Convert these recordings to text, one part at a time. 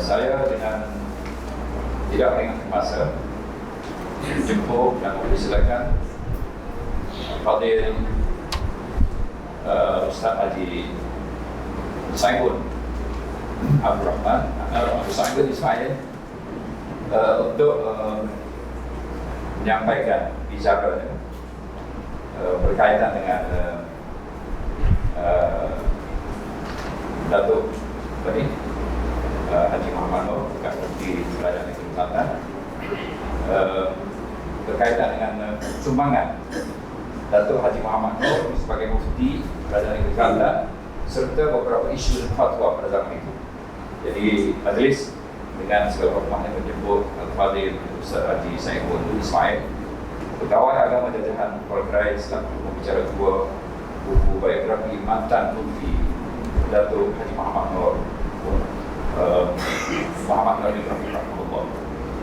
Saya dengan tidak mengingat masa jemput dan mempersilakan Fadil Ustaz Haji Saiful Abdul Rahman Saiful Ismail untuk menyampaikan bicara berkaitan dengan Datuk Haji Muhammad Nur Bukan Mufti Kerajaan Negeri Kelantan berkaitan dengan sumbangan Datuk Haji Muhammad Nur sebagai Mufti Kerajaan Negeri Kelantan serta beberapa isu dan fatwa pada zaman itu. Jadi majlis dengan segala hormatnya menjemput Al-Fadhil Ustaz Haji Saiful Ismail, Pegawai Agama Jajahan Polgrai selaku pembicara dua buku biografi mantan Mufti Datuk Haji Muhammad Nur Muhammad Nur Ibrahim Rahimahullah.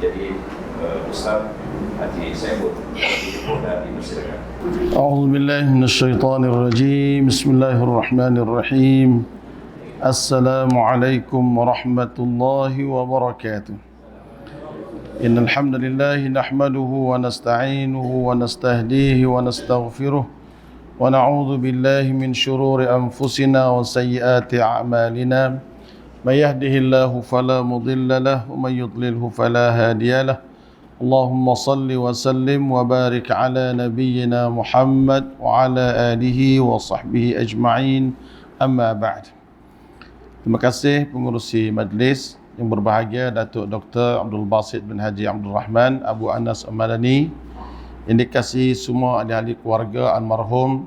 Jadi Ustaz Haji Saiful dan dipersilakan. A'udzubillahi minasyaitonirrajim. Bismillahirrahmanirrahim. Assalamualaikum warahmatullahi wabarakatuh. Innal hamdalillah nahmaduhu wa nasta'inuhu wa nastahdihi wa nastaghfiruh wa na'udzu billahi min shururi anfusina wa sayyiati a'malina. May yahdihillahu fala mudilla lahu wa may yudlilhu fala hadiya lahu. Allahumma salli wa sallim wa barik ala nabiyyina Muhammad wa ala alihi wa sahbihi ajma'in. Amma ba'd. Terima kasih pengurusi majlis yang berbahagia, Datuk Dr. Abdul Basit bin Haji Abdul Rahman Abu Anas Al-Madani, yang dikasihi semua ahli-ahli keluarga almarhum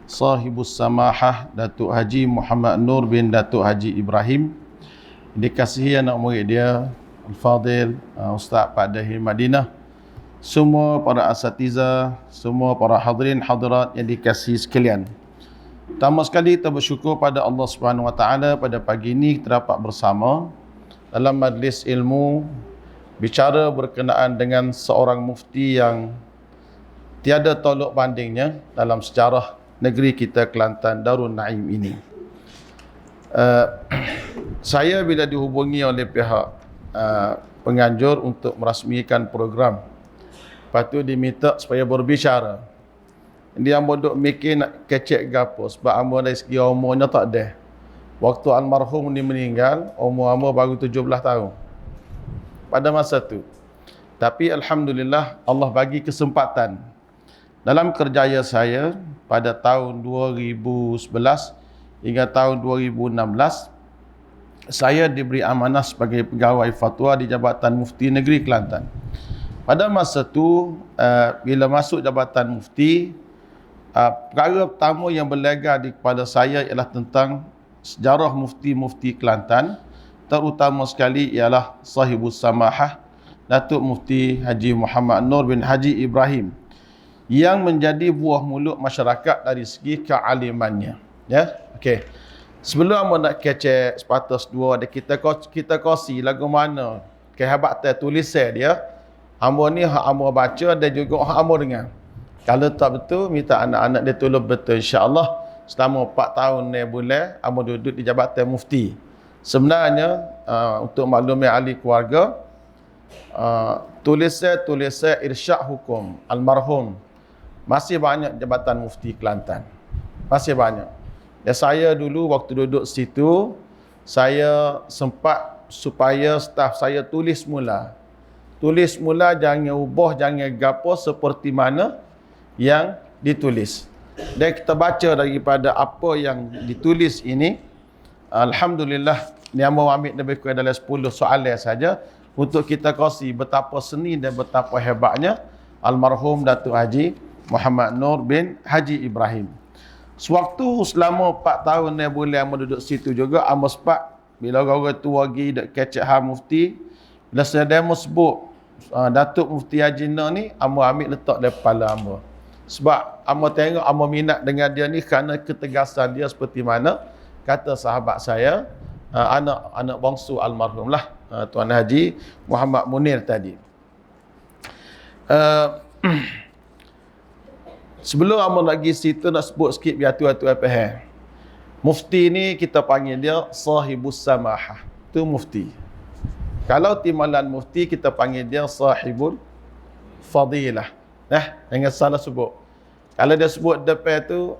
Sahibus Samahah Datuk Haji Muhammad Nur bin Datuk Haji Ibrahim, yang dikasihi anak murid dia Al-Fadhil Ustaz Pak Dahir Madinah, semua para asatiza, semua para hadirin hadirat yang dikasihi sekalian. Pertama sekali kita bersyukur pada Allah Subhanahu Wa Taala pada pagi ini kita dapat bersama dalam majlis ilmu bicara berkenaan dengan seorang mufti yang tiada tolok bandingnya dalam sejarah negeri kita Kelantan Darul Naim ini. Saya bila dihubungi oleh pihak penganjur untuk merasmikan program, lepas tu diminta supaya berbicara. Dia bodoh mikir nak kecek gapo sebab ambo dari segi umurnya tak ada. Waktu almarhum ni meninggal, umur ambo baru 17 tahun. Pada masa tu. Tapi alhamdulillah Allah bagi kesempatan. Dalam kerjaya saya pada tahun 2011 hingga tahun 2016, saya diberi amanah sebagai pegawai fatwa di Jabatan Mufti Negeri Kelantan. Pada masa tu bila masuk Jabatan Mufti, perkara pertama yang berlega kepada saya ialah tentang sejarah mufti-mufti Kelantan, terutama sekali ialah Sahibus Samahah Datuk Mufti Haji Muhammad Nur bin Haji Ibrahim, yang menjadi buah mulut masyarakat dari segi kealimannya. Ya, okey. Sebelum amo nak kecek sepatas dua, kita kongsi lagu mana kehebatan tulisan dia. Amo ni hak amo baca dan juga hak amo dengar. Kalau tak betul, minta anak-anak dia tolong betul, insya-Allah. Selama 4 tahun ni bulan, amo duduk di Jabatan Mufti. Sebenarnya untuk maklumi ahli keluarga, tulisan irsyad hukum almarhum masih banyak Jabatan Mufti Kelantan. Masih banyak. Dan saya dulu waktu duduk situ, saya sempat supaya staf saya tulis mula. Tulis mula, jangan ubah, jangan gapo seperti mana yang ditulis. Dan kita baca daripada apa yang ditulis ini, alhamdulillah, ni ambo ambil lebih kurang dalam 10 soalan saja untuk kita kongsi betapa seni dan betapa hebatnya almarhum Datuk Haji Muhammad Nur bin Haji Ibrahim. Sewaktu selama 4 tahun ni bulan ambo duduk situ juga, ambo sempat bila orang tua pergi dak kecek ha mufti, bila saya demo sebut Datuk Mufti Haji Nur ni, ambo ambil letak di kepala ambo. Sebab amo tengok, amo minat dengan dia ni kerana ketegasan dia seperti mana kata sahabat saya, anak bangsu almarhum lah, Tuan Haji Muhammad Munir tadi. Sebelum amo nak pergi situ, nak sebut sikit biar tuan-tuan faham. Mufti ni kita panggil dia Sahibus Samahah. Tu mufti. Kalau timbalan mufti kita panggil dia sahibul fadilah. Jangan salah sebut. Kalau dia sebut depan tu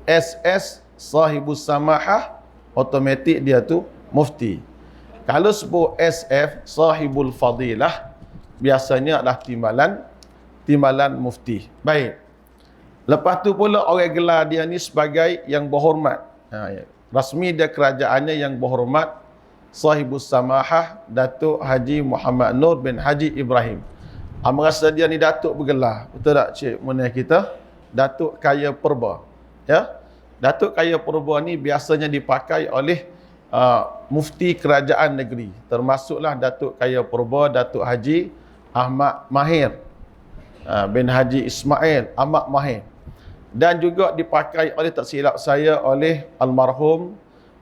SS sahibus samahah, automatik dia tu mufti. Kalau sebut SF sahibul fadilah, biasanya adalah timbalan mufti. Baik. Lepas tu pula orang gelar dia ni sebagai yang berhormat. Rasmi dia kerajaannya yang berhormat, sahibus samahah Datuk Haji Muhammad Nur bin Haji Ibrahim. Merasa dia ni Datuk bergelar. Betul tak Cik Munir kita? Datuk Kaya Purba. Ya? Datuk Kaya Purba ni biasanya dipakai oleh mufti kerajaan negeri. Termasuklah Datuk Kaya Purba, Datuk Haji Ahmad Mahir bin Haji Ismail Ahmad Mahir. Dan juga dipakai oleh, tak silap saya, oleh almarhum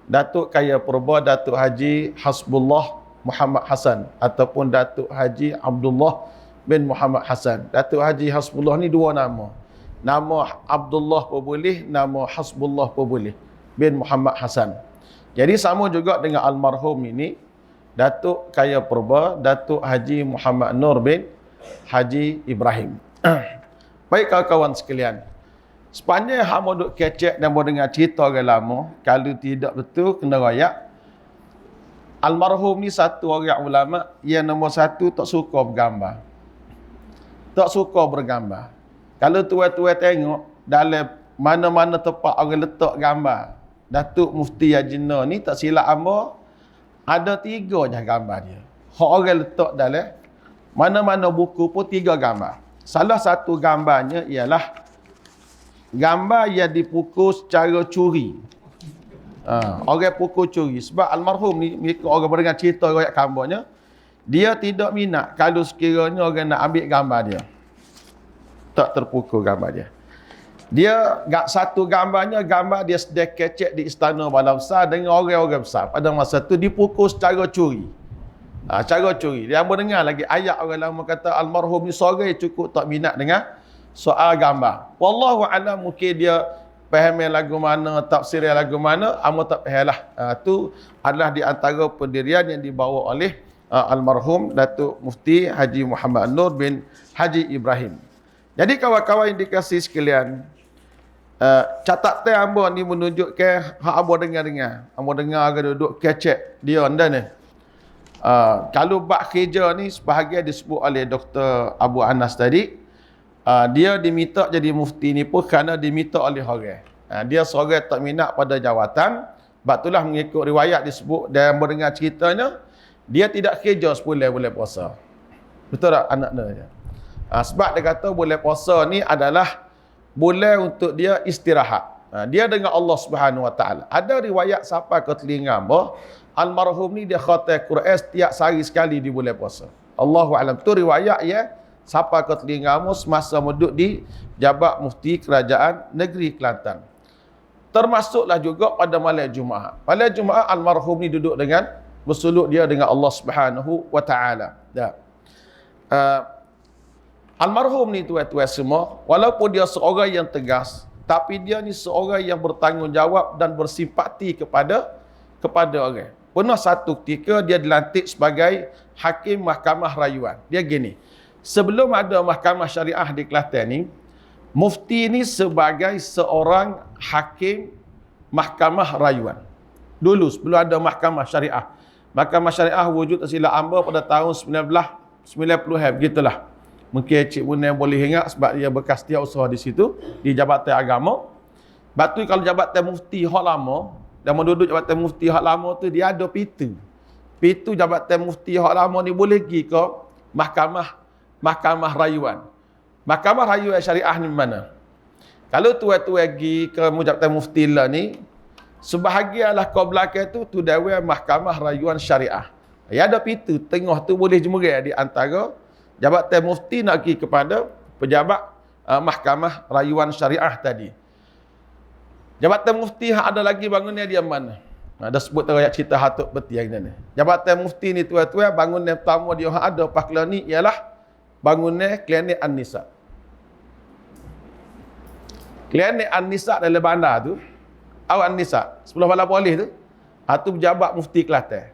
Datuk Kaya Purba Datuk Haji Hasbullah Muhammad Hasan ataupun Datuk Haji Abdullah bin Muhammad Hasan. Datuk Haji Hasbullah ni dua nama. Nama Abdullah pun boleh, nama Hasbullah pun boleh, bin Muhammad Hasan. Jadi sama juga dengan almarhum ini, Datuk Kaya Purba Datuk Haji Muhammad Nur bin Haji Ibrahim. Baik kawan-kawan sekalian, sepanjang hak mau duk kecek dan mau dengar cerita orang lama, kalau tidak betul kena royak. Almarhum ni satu orang ulama yang nombor satu tak suka bergambar. Tak suka bergambar. Kalau tuan-tuan tengok dalam mana-mana tempat orang letak gambar Datuk Mufti Hajina ni, tak silap hamba, ada 3 je gambar dia. Hak orang letak dalam mana-mana buku pun 3 gambar. Salah satu gambarnya ialah gambar yang dipukul secara curi. Orang pukul curi. Sebab almarhum ni, orang mendengar cerita rakyat kampungnya, dia tidak minat kalau sekiranya orang nak ambil gambar dia. Tak terpukul gambar dia. Dia satu gambarnya, gambar dia sedang kecek di Istana Bala Besar dengan orang-orang besar. Pada masa tu dipukul secara curi. Cara curi. Dia mendengar lagi ayat orang lama kata almarhum ni sore cukup tak minat dengan soal gambar. Wallahu a'lam, mungkin dia faham lagu mana, tafsir lagu mana, amo tak faham lah. Tu adalah di antara pendirian yang dibawa oleh almarhum Datuk Mufti Haji Muhammad Nur bin Haji Ibrahim. Jadi kawan-kawan yang dikasihi sekalian, catatan hamba ni menunjukkan hak hamba dengar-dengar. Hamba dengar orang duduk kecek dia anda ni. Kalau bab kerja ni sebahagian disebut oleh Dr. Abu Anas tadi, dia diminta jadi mufti ni pun kerana diminta oleh orang. Dia seorang tak minat pada jawatan. Sebab itulah mengikut riwayat disebut dan mendengar ceritanya, dia tidak kerja 10 bulan puasa. Betul tak anak-anak? Sebab dia kata bulan puasa ni adalah bulan untuk dia istirahat. Dia dengan Allah Subhanahu Wa Taala. Ada riwayat sampai ke telinga hamba, almarhum ni dia khatam Quran setiap sehari sekali di bulan puasa. Allahu a'lam. Tu riwayat ya sampai ke telinga hamba semasa duduk di Jabat Mufti Kerajaan Negeri Kelantan. Termasuklah juga pada malam Jumaat. Malam Jumaat almarhum ni duduk dengan bersuluk dia dengan Allah Subhanahu Wa Taala. Almarhum ni tuan-tuan semua, walaupun dia seorang yang tegas, tapi dia ni seorang yang bertanggungjawab dan bersimpati kepada orang. Pernah satu ketika dia dilantik sebagai hakim mahkamah rayuan. Dia gini, sebelum ada mahkamah syariah di Kelantan ni, mufti ni sebagai seorang hakim mahkamah rayuan. Dulu sebelum ada mahkamah syariah. Mahkamah syariah wujud tersilap hamba pada tahun 1990 begitulah. Mungkin Cik Munir boleh ingat sebab dia bekas setiausaha di situ, di Jabatan Agama. Sebab tu kalau Jabatan Mufti hak lama, dan menduduk Jabatan Mufti hak lama tu, dia ada pitu. Pitu Jabatan Mufti hak lama ni boleh pergi ke mahkamah rayuan. Mahkamah rayuan syariah ni mana? Kalau tuan-tuan pergi ke Jabatan Mufti lah ni, sebahagianlah kau belakang tu dewan mahkamah rayuan syariah. Ya ada pitu, tengah tu boleh jemerai di antara Jabatan Mufti nak pergi kepada pejabat mahkamah rayuan syariah tadi. Jabatan Mufti ada lagi bangunan dia mana? Ada sebut rakyat cerita Hatuk Beti yang ni. Jabatan Mufti ni tuan-tuan, bangunan pertama dia ada pakla ni ialah bangunan Klinik An-Nisa. Klinik An-Nisa dalam bandar tu, An-Nisa, sebelah Balai Polis tu, tu pejabat Mufti Kelantan.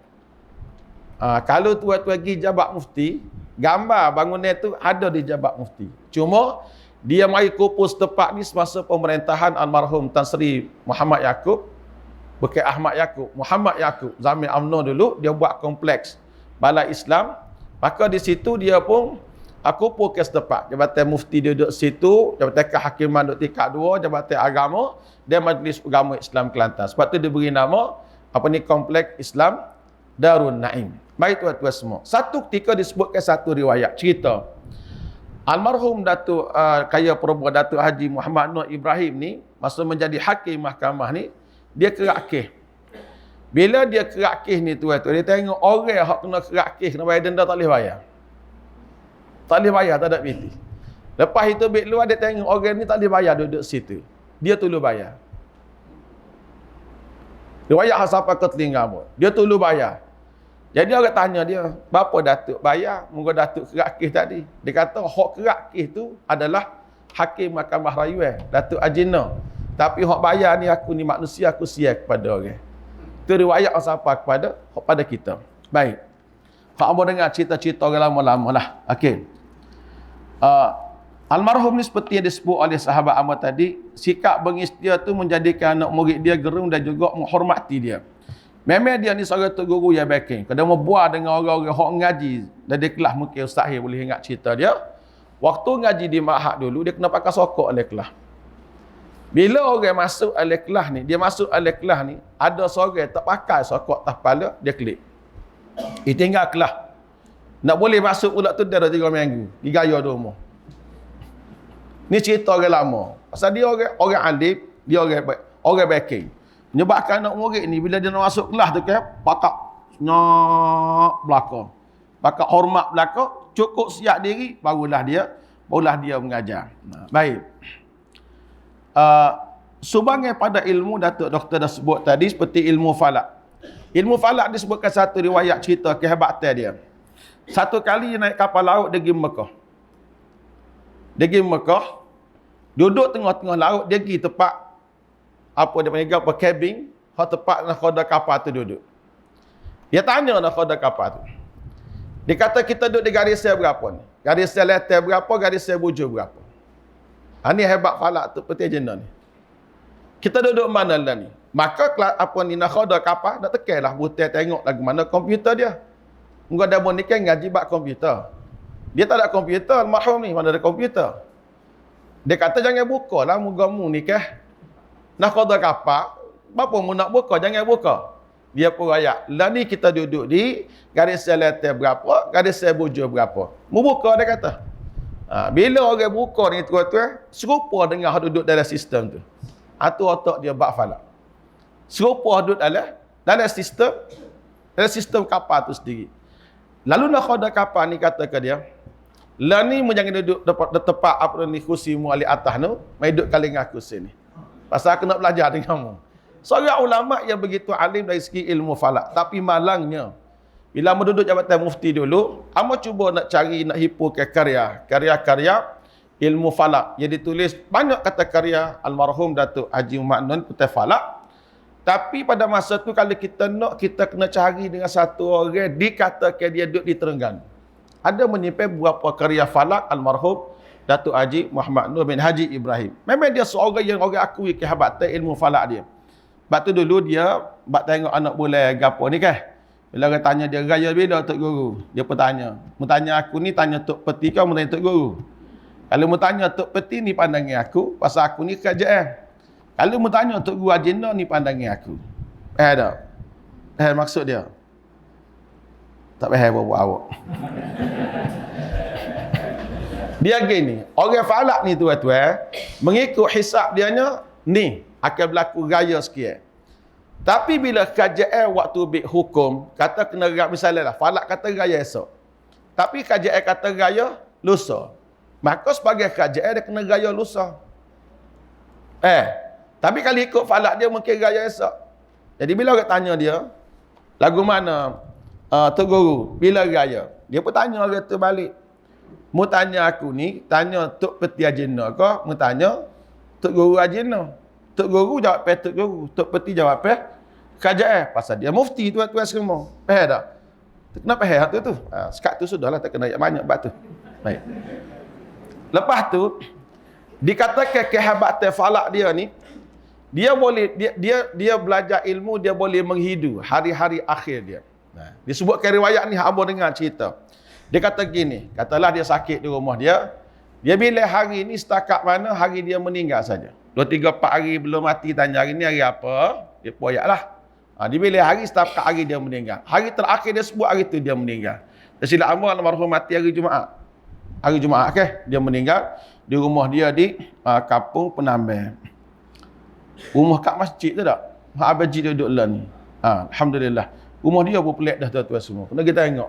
Kalau tuan-tuan pergi jabat mufti, gambar bangunan tu ada di jabat mufti. Cuma dia mari kumpul setempat ni semasa pemerintahan almarhum Tan Sri Muhammad Yaakob, bukan Ahmad Yaakob, Muhammad Yaakob, zaman UMNO dulu dia buat kompleks Balai Islam. Maka di situ dia pun kumpul ke setempat. Jabatan mufti dia duduk situ, jabatan kehakiman duduk tingkat 2, jabatan agama dan Majlis Agama Islam Kelantan. Sebab tu dia beri nama kompleks Islam Darun Naim. Baik tuan-tuan semua. Satu ketika disebutkan satu riwayat cerita. Almarhum Datuk Kaya Perubahan Datuk Haji Muhammad Nur Ibrahim ni masa menjadi hakim mahkamah ni, dia kerak kes. Bila dia kerak kes ni tuan-tuan, dia tengok orang yang kena kerak kes kena bayar denda, tak boleh bayar. Tak boleh bayar, tak ada piti. Lepas itu bik luar dia tengok orang ni tak boleh bayar duduk situ. Dia tolong bayar. Riwayat sampai ke telingamu. Dia tolong bayar. Jadi orang tanya dia, berapa Datuk bayar? Moga Datuk kerak kes tadi. Dia kata hak kerak kes tu adalah Hakim Mahkamah Rayuan, Datuk Ajina. Tapi hak bayar ni aku ni manusia, aku sia kepada orang. Itu riwayat sampai kepada kita. Baik. Hak mau dengar cerita-cerita orang lama-lama lah. Okey. Almarhum ni seperti yang disebut oleh sahabat Ahmad tadi, sikap bengistia tu menjadikan anak murid dia gerung dan juga menghormati dia. Memang dia ni seorang tok guru yang backing. Kalau mau buat dengan orang-orang hok ngaji dari kelas, mungkin Ustaz boleh ingat cerita dia. Waktu ngaji di Ma'had dulu dia kena pakai sokok oleh kelas. Bila orang masuk oleh kelas ni, dia masuk oleh kelas ni, ada seorang tak pakai sokok atas kepala, dia kelip. Dia tinggal kelas. Nak boleh masuk pula tu dia dah 3 minggu. Digaya di rumah. Ni cerita orang lama. Pasal dia orang alim, dia orang backing. Menyebabkan anak murid ni bila dia nak masuk kelas tu kan, pakak nyok belakang. Pakak hormat belakang, cukup siap diri barulah dia mengajar. Baik. Sumbangan pada ilmu Datuk Doktor dah sebut tadi seperti ilmu falak. Ilmu falak disebutkan satu riwayat cerita kehebatan dia. Satu kali dia naik kapal laut dia pergi Mekah. Dia pergi Mekah, duduk tengah-tengah laut, dia pergi tempat apa dia panggil apa cabin, tempat nakhoda kapal tu duduk. Dia tanya nakhoda kapal tu. Dia kata kita duduk di garis sel berapa ni? Garis sel letter berapa, garis sel bujur berapa? Ini hebat falak tu peti agenda ni. Kita duduk mana lah ni? Maka apa ni nakhoda kapal nak tekanlah butai tengok lagu mana komputer dia. Muka dah ni kan ngaji bab komputer. Dia tak ada komputer, almarhum ni mana ada komputer. Dia kata jangan buka lah muka-mu ni kah. Nak koda kapal, apa mu nak buka, jangan buka. Dia pun rakyat, lah ni kita duduk di garis sel letter berapa, garis sel bujur berapa. Mu buka dia kata. Bila orang buka ni tuan-tuan, serupa dengan duduk dalam sistem tu. Itu otak dia bab falak. Serupa duduk dalam sistem kapal tu sendiri. Lalu nak khoda kapal ni kata ke dia, lah ni mu jangan duduk tempat apa ni kursi mu ali atas tu, mai duduk kali dengan aku sini. Pasal aku nak belajar dengan mu. Seorang ulama yang begitu alim dari segi ilmu falak, tapi malangnya bila mu duduk jabatan mufti dulu, amo cuba nak cari nak himpun ke karya ilmu falak yang ditulis banyak kata karya almarhum Datuk Haji Muhammad Nun Kutai Falak. Tapi pada masa tu kalau kita nak, kita kena cari dengan satu orang dikatakan dia duduk di Terengganu. Ada menyimpan beberapa karya falak almarhum Datuk Haji Muhammad Nur bin Haji Ibrahim. Memang dia seorang yang orang akui kehebatan ilmu falak dia. Sebab tu dulu dia bak tengok anak bulan gapo ni kan. Bila orang tanya dia raya bila Tok Guru, dia pun tanya. Mu tanya aku ni tanya Tok Peti kau, mu tanya Tok Guru. Kalau mu tanya Tok Peti ni pandangan aku, pasal aku ni kerajaan. Kalau mu tanya Tok Guru agenda ni pandangan aku. Tak? Maksud dia. Tak payah buat awak. Dia gini, orang falak ni tuan-tuan, mengikut hisab dianya, ni akan berlaku raya sekian. Tapi bila kerajaan waktu bik hukum, kata kena raya, misalnya lah, falak kata raya esok. Tapi kerajaan kata raya lusa. Maka sebagai kerajaan dia kena raya lusa. Tapi kalau ikut falak dia mungkin raya esok. Jadi bila orang tanya dia, lagu mana Tok Guru, bila raya? Dia pun tanya orang tu balik. Mu tanya aku ni, tanya Tok Peti agenda ke? Mu tanya Tok Guru agenda. Tok Guru jawab Tok Guru. Tok Peti jawab kerajaan. Pasal dia mufti tuan-tuan semua. Tak? Kenapa tu tu? Sekat tu sudahlah, tak kena ayat banyak bab tu. Baik. Lepas tu dikatakan kehebatan falak dia ni, dia boleh dia belajar ilmu, dia boleh menghidu hari-hari akhir dia. Disebutkan riwayat ni hamba dengar cerita. Dia kata gini, katalah dia sakit di rumah dia. Dia bila hari ni setakat mana hari dia meninggal saja. 2, 3, 4 hari belum mati, tanya hari ni hari apa? Dia poyaklah. Dia bila hari setakat hari dia meninggal. Hari terakhir dia sebut hari tu dia meninggal. Dan sila hamba almarhum mati hari Jumaat. Hari Jumaat dia meninggal di rumah dia di Kampung Penambang. Rumah kat masjid tu tak? Habaji dia duduk lah ni. Alhamdulillah. Rumah dia pun pelik dah tuan-tuan semua. Kena kita tengok.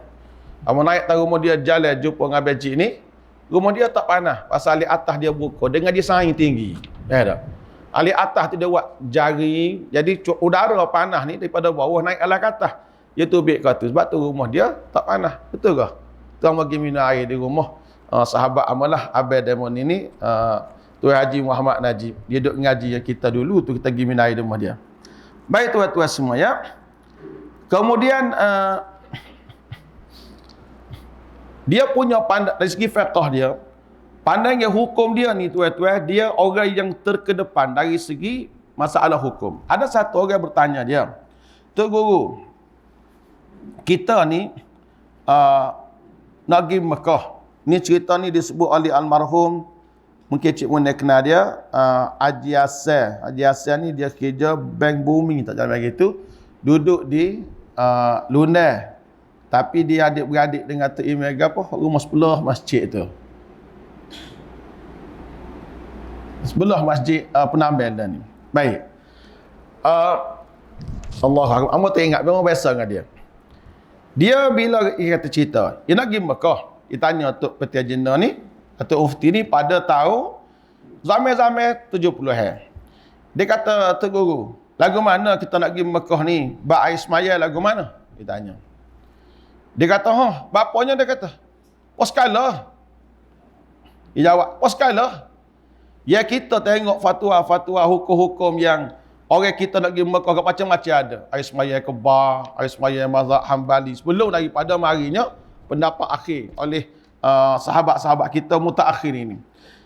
Abang naik tak rumah dia jalan jumpa dengan Habaji ni. Rumah dia tak panas. Pasal alik atas dia buka. Dengan dia saing tinggi. Tak? Alik atas tu dia buat jari. Jadi udara panas ni daripada bawah naik alas ke atas. Dia tubik ke atas. Sebab tu rumah dia tak panas. Betul ke? Tuan bagi minum air di rumah. Sahabat amalah Abang Demon ini. Tuan Haji Muhammad Najib. Dia duduk ngaji yang kita dulu tu. Kita pergi minum air di rumah dia. Baik tuan-tuan semua ya. Kemudian dia punya pandang dari segi fiqh dia, pandangnya hukum dia ni tuan-tuan, dia orang yang terkedepan dari segi masalah hukum. Ada satu orang bertanya dia, "Tok Guru, kita ni nak pergi Mekah." Ni cerita ni disebut oleh almarhum, mungkin Cik Munir kenal dia, Haji Hassan. Haji Hassan ni dia kerja Bank Bumi, tak jalan begitu. Duduk di Lunar. Tapi dia adik-beradik dengan Tok Imega apa? Rumah sebelah masjid tu. Sebelah masjid Penambang dah ni. Baik. Allah, amba tak ingat, memang biasa dengan dia. Dia bila dia kata cerita, dia nak pergi Mekah. Dia tanya Tok Peti Agenda ni, Tok Ufti ni pada tahun zaman-zaman 70-an. Dia kata, "Tok Guru, lagu mana kita nak pergi Mekah ni? Bak air semaya lagu mana?" Dia tanya. Dia kata, bapanya dia kata, "Poskala." Dia jawab, "Poskala." Ya kita tengok fatwa-fatwa hukum-hukum yang orang kita nak pergi Mekah ke macam-macam ada. Air semaya Kebah, air semaya mazhab Hambali. Sebelum daripada marinya pendapat akhir oleh sahabat-sahabat kita mutaakhir ini.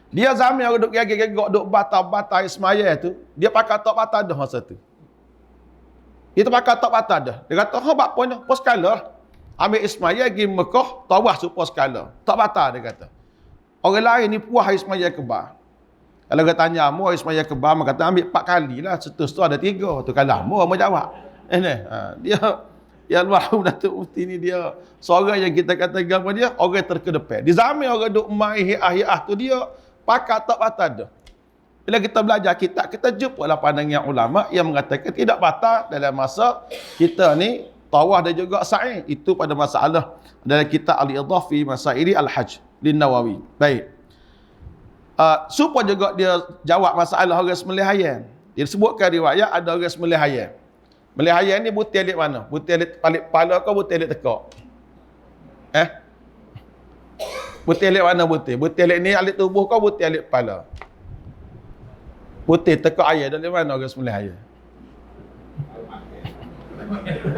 Dia zaman orang duk gegak-gegak duk batal-batal air semaya tu, dia pakai tak batal dah masa tu. Dia pakai tak batal dah. Dia kata, bapanya poskala. Ambil Ismail pergi Mekah, tawaf supaya skala. Tak batal dia kata. Orang lain ni puas Ismail Kebah. Kalau dia tanya, "Mu Ismail Kebah?" Dia kata, "Ambil 4 kali lah. Setu ada 3. Tu kalah. Mu jawab. Dia almarhum Datuk Mufti ni dia seorang yang kita kata apa dia? Orang terkedepan. Di zaman orang duk main hiah-hiah tu dia pakai tak batal dah. Bila kita belajar kitab, kita jumpalah pandangan ulama yang mengatakan tidak batal dalam masa kita ni tawaf dan juga sa'i. Itu pada masalah dalam kitab Al-Idhah fi Masaili Al-Hajj Lin Nawawi. Baik. Supaya juga dia jawab masalah orang sembelih ayam. Dia sebutkan riwayat ada orang sembelih ayam. Sembelih ayam ni butir alit mana? Butir alit balik kepala ke butir alit tekak? Butir alit mana butir? Butir alit ni alit tubuh ke butir alit kepala? Butir tekak ayam dari mana orang sembelih ayam?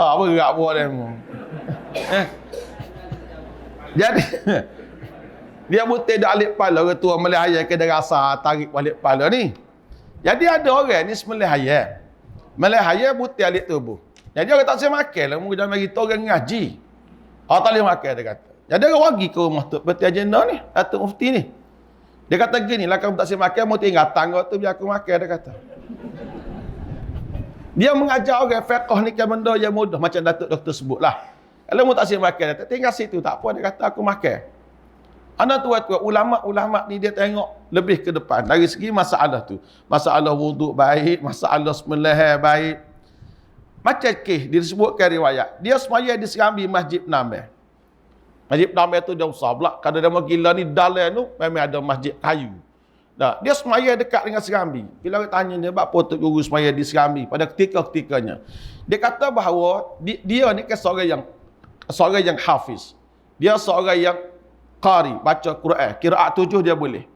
Apa gerak buat dia mu? Jadi dia butir dak alik kepala orang tua melih ayam ke dia rasa tarik balik kepala ni. Jadi ada orang ni semelih ayam. Melih ayam butir alik tubuh. Jadi orang tak sempat makan lah, jangan bagi tahu orang ngaji. Tak boleh makan dia kata. Jadi orang pergi ke rumah Tok Peti Agenda ni, Datuk Mufti ni. Dia kata gini, lah kamu tak sempat makan, mau tinggal tangga tu biar aku makan dia kata. Dia mengajar orang fiqh ni kan benda yang mudah macam Datuk Doktor sebutlah. Kalau mu tak sempat makan, tinggal situ tak apa dia kata aku makan. Anak tua-tua ulama-ulama ni dia tengok lebih ke depan dari segi masalah tu. Masalah wuduk baik, masalah sembelih baik. Macam dia disebutkan riwayat. Dia semaya di Serambi Masjid Penambang. Masjid Penambang tu dia besar pula. Kalau dia mau gila ni dalam tu memang ada masjid kayu. Nah, dia semaya dekat dengan Serambi. Bila orang tanya dia, apa Tok Guru semaya di Serambi pada ketika-ketikanya. Dia kata bahawa dia ni kan seorang yang hafiz. Dia seorang yang qari, baca Quran. Qiraat 7 dia boleh.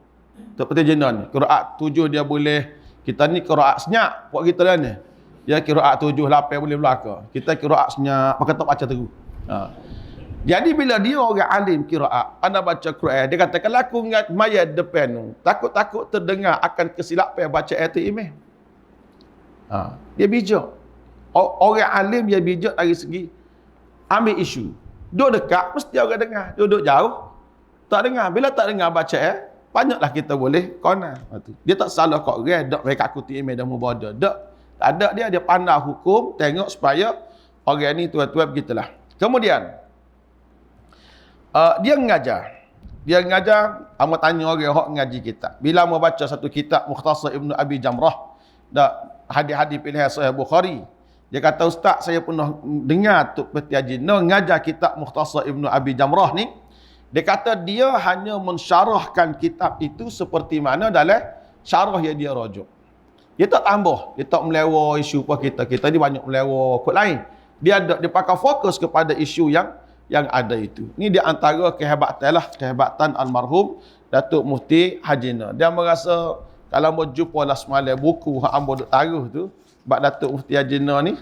Tok Peti Agenda ni. Qiraat 7 dia boleh. Kita ni qiraat senyap buat kita dah ni. Dia qiraat 7 8 boleh belaka. Kita qiraat senyap, maka tak baca terus. Jadi bila dia orang alim qiraat, anda baca Quran, dia kata kalau aku ingat maya depan tu, takut-takut terdengar akan kesilapan baca ayat imam. Dia bijak. Orang alim dia bijak dari segi ambil isu. Duduk dekat mesti orang dengar, duduk jauh tak dengar. Bila tak dengar baca banyaklah kita boleh kona. Dia tak salah kok orang dak mereka aku imam dah mubadah. Tak ada dia pandang hukum, tengok supaya orang ni tuan-tuan begitulah. Kemudian dia mengajar, amat tanya orang hok ngaji kitab. Bila mau baca satu kitab Mukhtasar Ibnu Abi Jamrah, hadis-hadis pilihan Sahih Bukhari. Dia kata, "Ustaz, saya pernah dengar Tok Peti Haji No ngajar kitab Mukhtasar Ibnu Abi Jamrah ni." Dia kata dia hanya mensyarahkan kitab itu seperti mana dalam syarah yang dia rujuk. Dia tak tambah, dia tak melewa isu apa kita. Kita ni banyak melewa kot lain. Dia pakai fokus kepada isu yang ada itu. Ini di antara kehebatan almarhum Datuk Mufti Haji No. Dia merasa kalau mau jumpa lah semalam buku hak ambo duk taruh tu bab Datuk Mufti Haji No ni,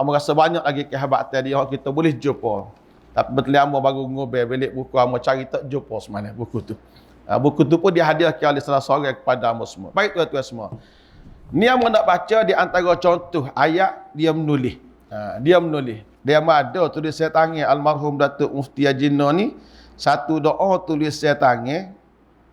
merasa banyak lagi kehebatan dia kita boleh jumpa. Tapi betul ambo baru ngobel balik buku ambo cari tak jumpa semalam buku tu. Buku tu pun dihadiahkan oleh salah seorang kepada ambo semua. Baik tuan-tuan semua. Ni ambo nak baca di antara contoh ayat dia menulis. Dia menulis. Dia ada tulis saya tangan almarhum Datuk Mufti Haji No ni satu doa tulis saya tangan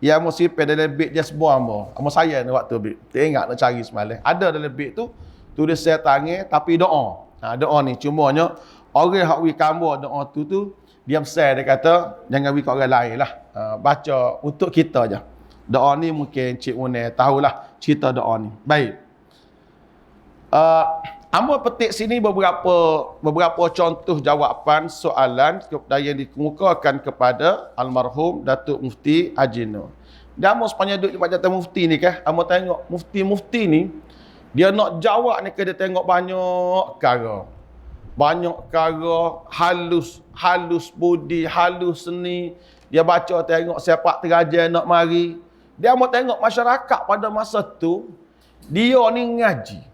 yang mesti pada dalam bit dia sebuah ambo. Ambo saya ni waktu bit. Tak ingat nak cari semalam. Ada dalam bit tu tulis saya tangan tapi doa. Doa ni cumanya orang hak wi kambo doa tu dia share, dia kata jangan wi kat orang lain lah. Baca untuk kita je. Doa ni mungkin Cik Munir tahulah cerita doa ni. Baik. Ambo petik sini beberapa contoh jawapan soalan yang dikemukakan kepada almarhum Datuk Mufti Haji No. Dan ambo sepanjang duduk di Majlis Mufti ni ambo tengok mufti-mufti ni dia nak jawab ni dia tengok banyak perkara. Banyak perkara halus budi, halus seni. Dia baca tengok sepak terajai nak mari. Dia ambo tengok masyarakat pada masa tu dia ni ngaji.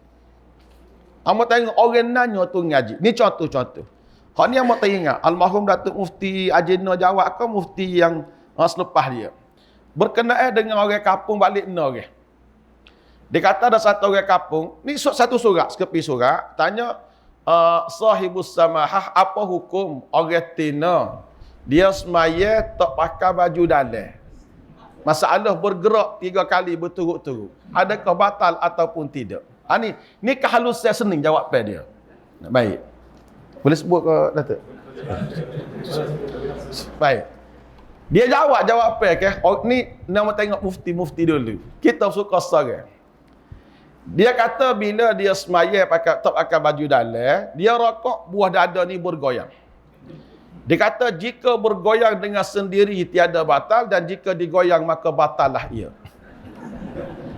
Amo tengok orang nanya tu ngaji. Ni contoh-contoh. Hak ni amo teringat almarhum Datuk Mufti Haji No jawab ke mufti yang selepas dia. Berkenaan dengan orang kampung balik no orang. Dia kata ada satu orang kampung, ni satu surat, sekepi surat, tanya sahibus samahah apa hukum orang tina dia semaya tak pakai baju dalam. Masalah bergerak 3 kali berturut-turut. Adakah batal ataupun tidak? Ni kehalusan seni jawapan dia. Baik. Boleh sebut ke Datuk? Baik. Dia jawapan ni nama tengok mufti-mufti dulu. Kita suka seorang. Dia kata bila dia semaya tak pakai baju dalam, dia rokok buah dada ni bergoyang. Dia kata jika bergoyang dengan sendiri tiada batal dan jika digoyang maka batallah ia.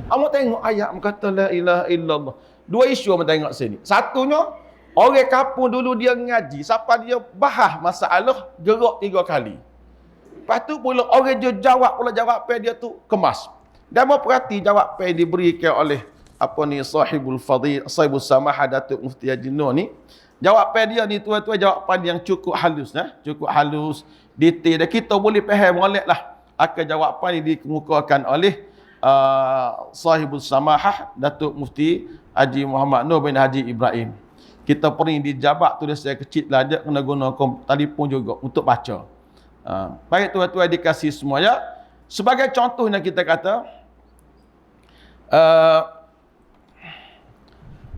Amo tengok ayat kata la ilaha illallah. Dua isu amo tengok sini. Satunya orang kampung dulu dia ngaji, siapa dia bahas masalah gerak 3 kali. Lepas tu pula orang dia jawab pula jawapan dia tu kemas. Dan mau perhati jawapan yang diberikan oleh sahibul samahah Datuk Mufti Haji No ni. Jawapan dia ni tuan-tuan jawapan yang cukup halus cukup halus, detail dan kita boleh faham moleklah akan jawapan yang dikemukakan oleh sahibul samahah Datuk Mufti Haji Muhammad Nur bin Haji Ibrahim. Kita pergi di jabak tulis saya kecil lah je, kena guna telefon juga untuk baca. Baik tuan-tuan dikasih semuanya. Sebagai contohnya kita kata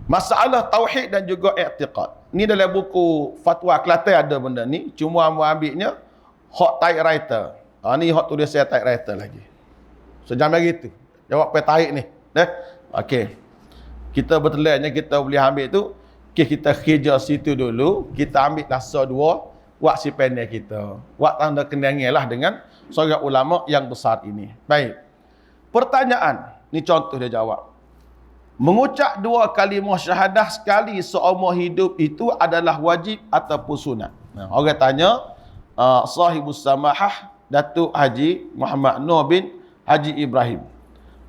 masalah tauhid dan juga i'tiqad. Ni dalam buku Fatwa Kelantan ada benda ni, cuma ambilnya hot typewriter. Ni hot tulis saya typewriter lagi. Sejam lagi tu. Jawab petaik ni. Okey. Kita betulnya kita boleh ambil tu. Kita kerja situ dulu. Kita ambil lasa 2. Buat si pendek kita. Buat tanda kenangan lah dengan seorang ulama yang besar ini. Baik. Pertanyaan. Ni contoh dia jawab. Mengucap 2 kalimah syahadah sekali seumur hidup itu adalah wajib ataupun sunat. Orang tanya. Sahibus samahah Datuk Haji Muhammad Nur bin Haji Ibrahim.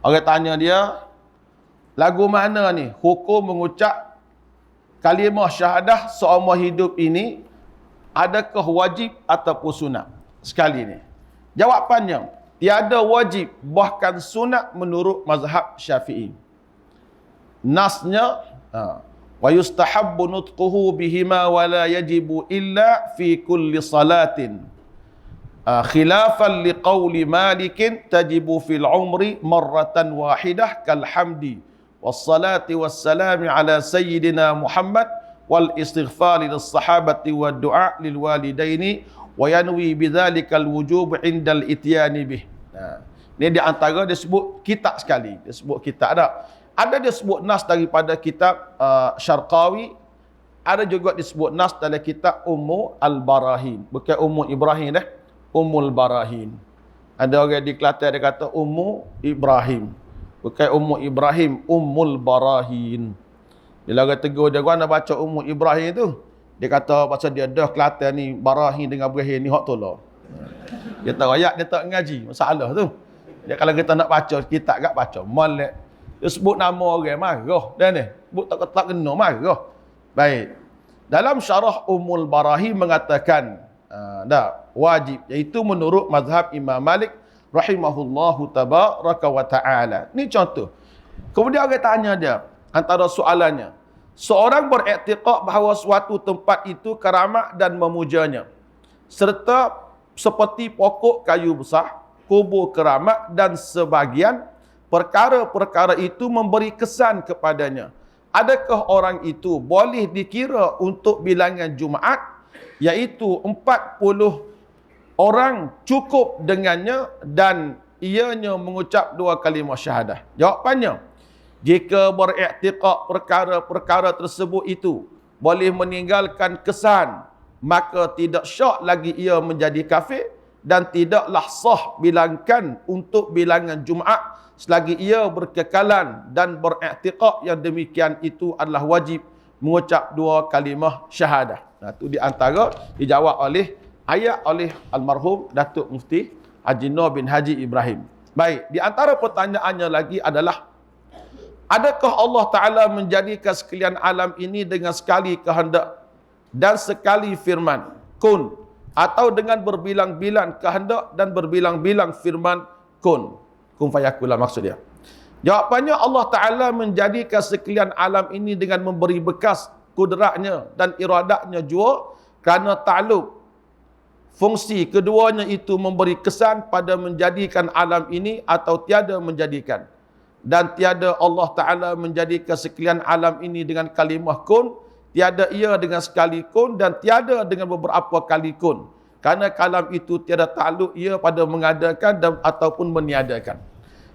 Orang tanya dia, lagu mana ni? Hukum mengucap kalimah syahadah seumur hidup ini adakah wajib ataupun sunat? Sekali ni. Jawapannya, tiada wajib bahkan sunat menurut mazhab Syafi'i. Nasnya wa yustahabbu nutquhu bihima wa la yajibu illa fi kulli salatin. Khilafan liqauli Malikin tajibu fil umri marratan wahidah kal hamdi wassalati wassalami ala sayyidina Muhammad wal istighfari lis sahabati wa du'a lil walidaini wa yanwi bidzalikal wujub indal ityani bih. Ini di antara dia sebut kitab sekali. Dia sebut kitab ada dia sebut nas daripada kitab Syarqawi, ada juga disebut nas dalam kitab Ummu Al-Barahin. Bukan Ummu Ibrahim dah, Ummul Barahin. Ada orang di Kelantan dia kata Ummu Ibrahim. Bukan Ummu Ibrahim, Ummul Barahin. Bila orang tegur dia, gua nak baca Ummu Ibrahim tu, dia kata pasal dia dah Kelantan ni Barahin dengan Ibrahim ni hak tolak. Dia tak ayat, dia tak ngaji, masalah tu. Dia kalau kita nak baca kitab gak baca molek. Dia sebut nama orang marah dah ni. Sebut tak kena marah. Baik. Dalam syarah Ummul Barahin mengatakan wajib, iaitu menurut mazhab Imam Malik rahimahullahu tabaraka wa ta'ala. Ni contoh. Kemudian orang tanya dia, antara soalannya, seorang beriktikad bahawa suatu tempat itu keramat dan memujanya, serta seperti pokok kayu besar, kubur keramat dan sebagian perkara-perkara itu memberi kesan kepadanya. Adakah orang itu boleh dikira untuk bilangan Jumaat, iaitu 40 orang cukup dengannya dan ianya mengucap 2 kalimah syahadah? Jawapannya, jika beriktikad perkara-perkara tersebut itu boleh meninggalkan kesan, maka tidak syak lagi ia menjadi kafir dan tidaklah sah bilangkan untuk bilangan Jumaat selagi ia berkekalan dan beriktikad yang demikian itu adalah wajib mengucap 2 kalimah syahadah. Itu di antara dijawab oleh ayat oleh almarhum Datuk Mufti Haji Nur bin Haji Ibrahim. Baik, di antara pertanyaannya lagi adalah, adakah Allah Ta'ala menjadikan sekalian alam ini dengan sekali kehendak dan sekali firman kun, atau dengan berbilang-bilang kehendak dan berbilang-bilang firman kun fayakun maksud dia? Jawapannya, Allah Ta'ala menjadikan sekalian alam ini dengan memberi bekas kudratnya dan iradatnya jua, kerana takluk fungsi keduanya itu memberi kesan pada menjadikan alam ini atau tiada menjadikan. Dan tiada Allah Ta'ala menjadikan sekalian alam ini dengan kalimah kun, tiada ia dengan sekali kun dan tiada dengan beberapa kali kun. Kerana kalam itu tiada takluk ia pada mengadakan dan ataupun meniadakan.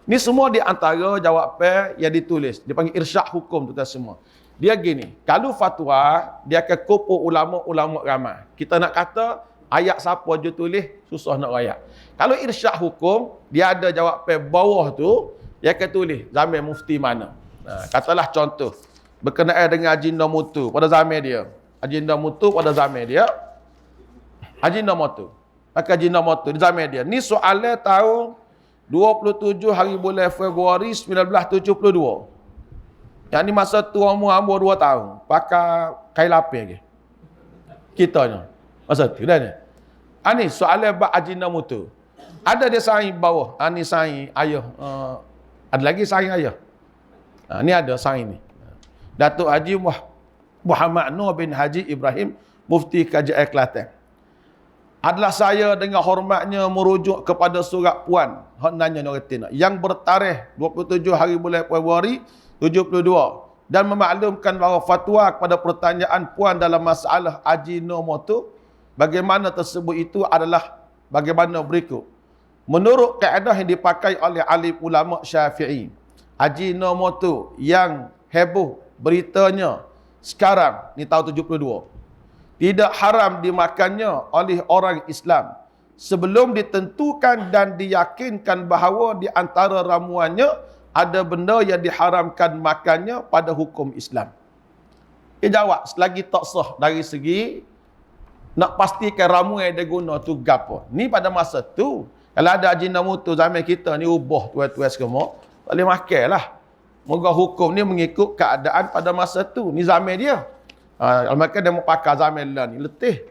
Ini semua di antara jawapan yang ditulis. Dia panggil irsyad hukum tu semua. Dia gini, kalau fatwa, dia akan kumpul ulama-ulama ramai. Kita nak kata ayat siapa je tulis, susah nak rayak. Kalau irsyad hukum, dia ada jawapan bawah tu, dia akan tulis zaman mufti mana. Katalah contoh, berkenaan dengan agenda mutu pada zaman dia. Agenda mutu pada zaman dia. Agenda mutu. Maka agenda mutu di zaman dia. Ni soalan tahun 27 hari bulan Februari 1972. Yang ni masa tu umur 2 tahun. Pakai kain lapis lagi. Kitanya. Masa tu dah ni. Ni soalan bab agenda mutu. Ada dia saing bawah. Ni saing ayah. Ada lagi saing ayah. Ni ada saing ni. Datuk Haji Muhammad Nur bin Haji Ibrahim, Mufti Kerajaan Kelantan. Adalah saya dengan hormatnya merujuk kepada surat Puan Nanya Noretina yang bertarikh 27 hari bulan Februari 72 dan memaklumkan bahawa fatwa kepada pertanyaan Puan dalam masalah Ajinomoto bagaimana tersebut itu adalah bagaimana berikut. Menurut kaedah yang dipakai oleh alim ulama Syafi'i, Ajinomoto yang heboh beritanya sekarang ni tahun 72 tidak haram dimakannya oleh orang Islam sebelum ditentukan dan diyakinkan bahawa di antara ramuannya ada benda yang diharamkan makannya pada hukum Islam. Dia jawab, selagi tak sah dari segi nak pastikan ramuan yang dia guna tu gapo. Ni pada masa tu, kalau ada ajinomoto zaman kita ni ubah tuan-tuan semua, tak boleh makan lah. Moga hukum ni mengikut keadaan pada masa tu. Ni zaman dia. Maka dia mau pakai zaman lah ni letih.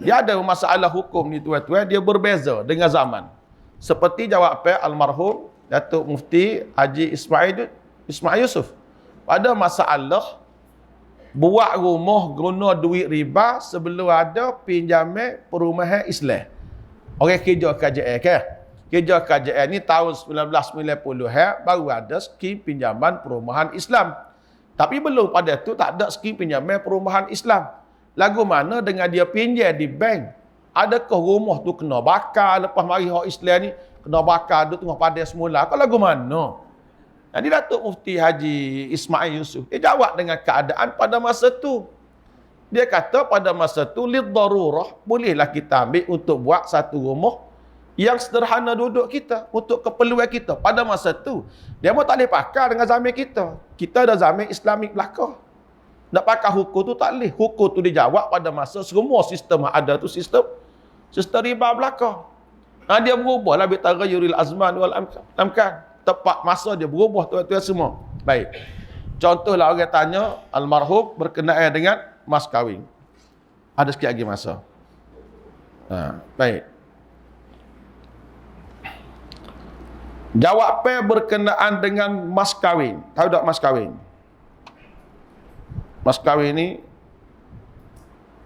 Dia ada masalah hukum ni tuan-tuan, dia berbeza dengan zaman. Seperti jawapan almarhum Datuk Mufti Haji Ismail Yusof. Pada masalah buat rumah guna duit riba sebelum ada pinjaman perumahan Islam. Orang kerja KJL kan? Kerja KJL ni tahun 1990 baru ada skim pinjaman perumahan Islam. Tapi belum pada tu tak ada skim pinjaman perumahan Islam. Lagu mana dengan dia pinjam di bank, adakah rumah tu kena bakar lepas mari hak Islam ni kena bakar duk tengah padan semula? Kau lagu mana? Jadi Datuk Mufti Haji Ismail Yusof dia jawab dengan keadaan pada masa tu. Dia kata pada masa tu lid-darurah, bolehlah kita ambil untuk buat satu rumah yang sederhana duduk kita, untuk keperluan kita. Pada masa tu dia mau tak boleh pakar dengan zaman kita. Kita dah zaman Islamik belaka. Nak pakai hukum tu tak boleh. Hukum tu dijawab pada masa semua sistem ada tu sistem riba belaka. Dia berubah lah bitara yuril azman wal amkan. Tepat masa dia berubah tuan-tuan semua. Baik. Contohlah orang tanya almarhum berkenaan dengan mas kahwin. Ada sikit lagi masa. Baik. Jawapan berkenaan dengan mas kahwin. Tahu tak mas kahwin? Mas kahwin ni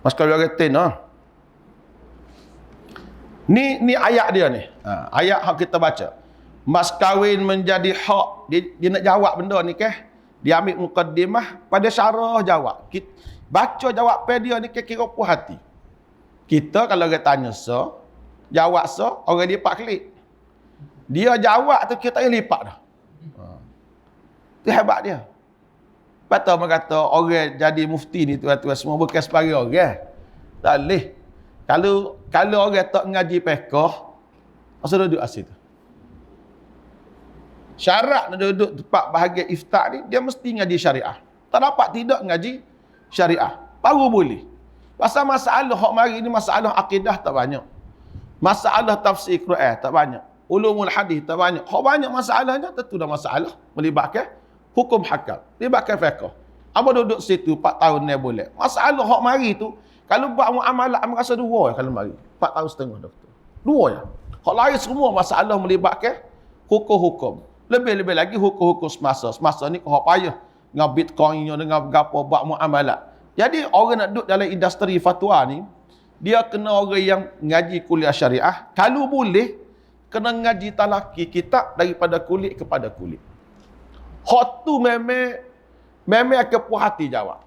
mas kahwin orang ten Ni ayat dia ni. Ayat hak kita baca. Mas kahwin menjadi hak. Dia nak jawab benda ni ke? Dia ambil mukaddimah pada syarah jawab. Baca jawapan dia ni kira puas hati. Kita kalau orang tanya jawab orang lipat klik. Dia jawab tu kita yang lipat dah. Itu hebat dia. Patut orang kata orang jadi mufti ni tuan-tuan semua bukan sebagai orang. Tak boleh. Kalau orang tak ngaji fiqh, asal duduk asyik tu. Syarat nak duduk tempat bahagian iftar ni, dia mesti ngaji syariah. Tak dapat tidak ngaji syariah. Baru boleh. Pasal masalah hak mari ni masalah akidah tak banyak. Masalah tafsir Quran tak banyak. Ulumul hadis tak banyak. Hak banyak masalahnya tentu dah masalah melibatkan hukum hakam. Melibatkan fiqh. Apa duduk situ 4 tahun ni boleh. Masalah hak mari tu kalau buat muamalah am rasa dua kalau mari. 4 tahun setengah doktor. Dua ya. Hak lain semua masalah melibatkan hukum-hukum. Lebih-lebih lagi hukum-hukum semasa. Semasa ni kau payah dengan bitcoinnya dengan gapo buat muamalah. Jadi orang nak duduk dalam industri fatwa ni, dia kena orang yang ngaji kuliah syariah. Kalau boleh, kena ngaji talaki kitab daripada kulit kepada kulit. Hak tu memang akan puas hati jawab.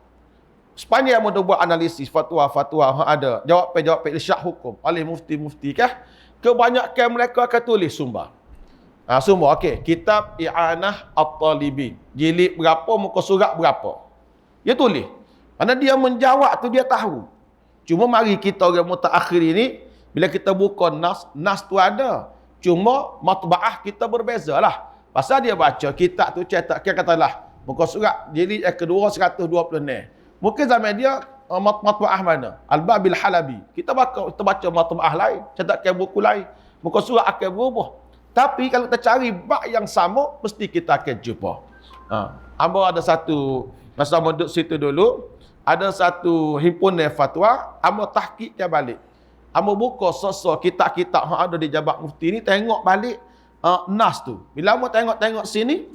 Sepanjang yang buat analisis fatwa-fatwa ada, jawapan-jawapan irsyad hukum oleh mufti-mufti kah, kebanyakan mereka akan tulis sumber. Sumber, okey. Kitab I'anah At-Talibin. Jilid berapa, muka surat berapa. Dia tulis. Kerana dia menjawab tu dia tahu. Cuma mari kita orang mutaakhir ini, bila kita buka nas tu ada. Cuma matbaah kita berbeza lah. Pasal dia baca kitab tu cetakkan katalah muka surat jilid yang kedua 126. Mungkin zaman dia matbaah mana? Al-Babil Halabi. Kita baca matbaah lain, cetakkan buku lain. Muka surat akan berubah. Tapi kalau kita cari bab yang sama, mesti kita akan jumpa. Amba ada satu, masa amba duduk situ dulu, ada satu himpunan fatwa, amba tahqiqkan balik. Amba buka kitab-kitab yang ada di Jabat Mufti ni, tengok balik nas tu. Bila amba tengok sini,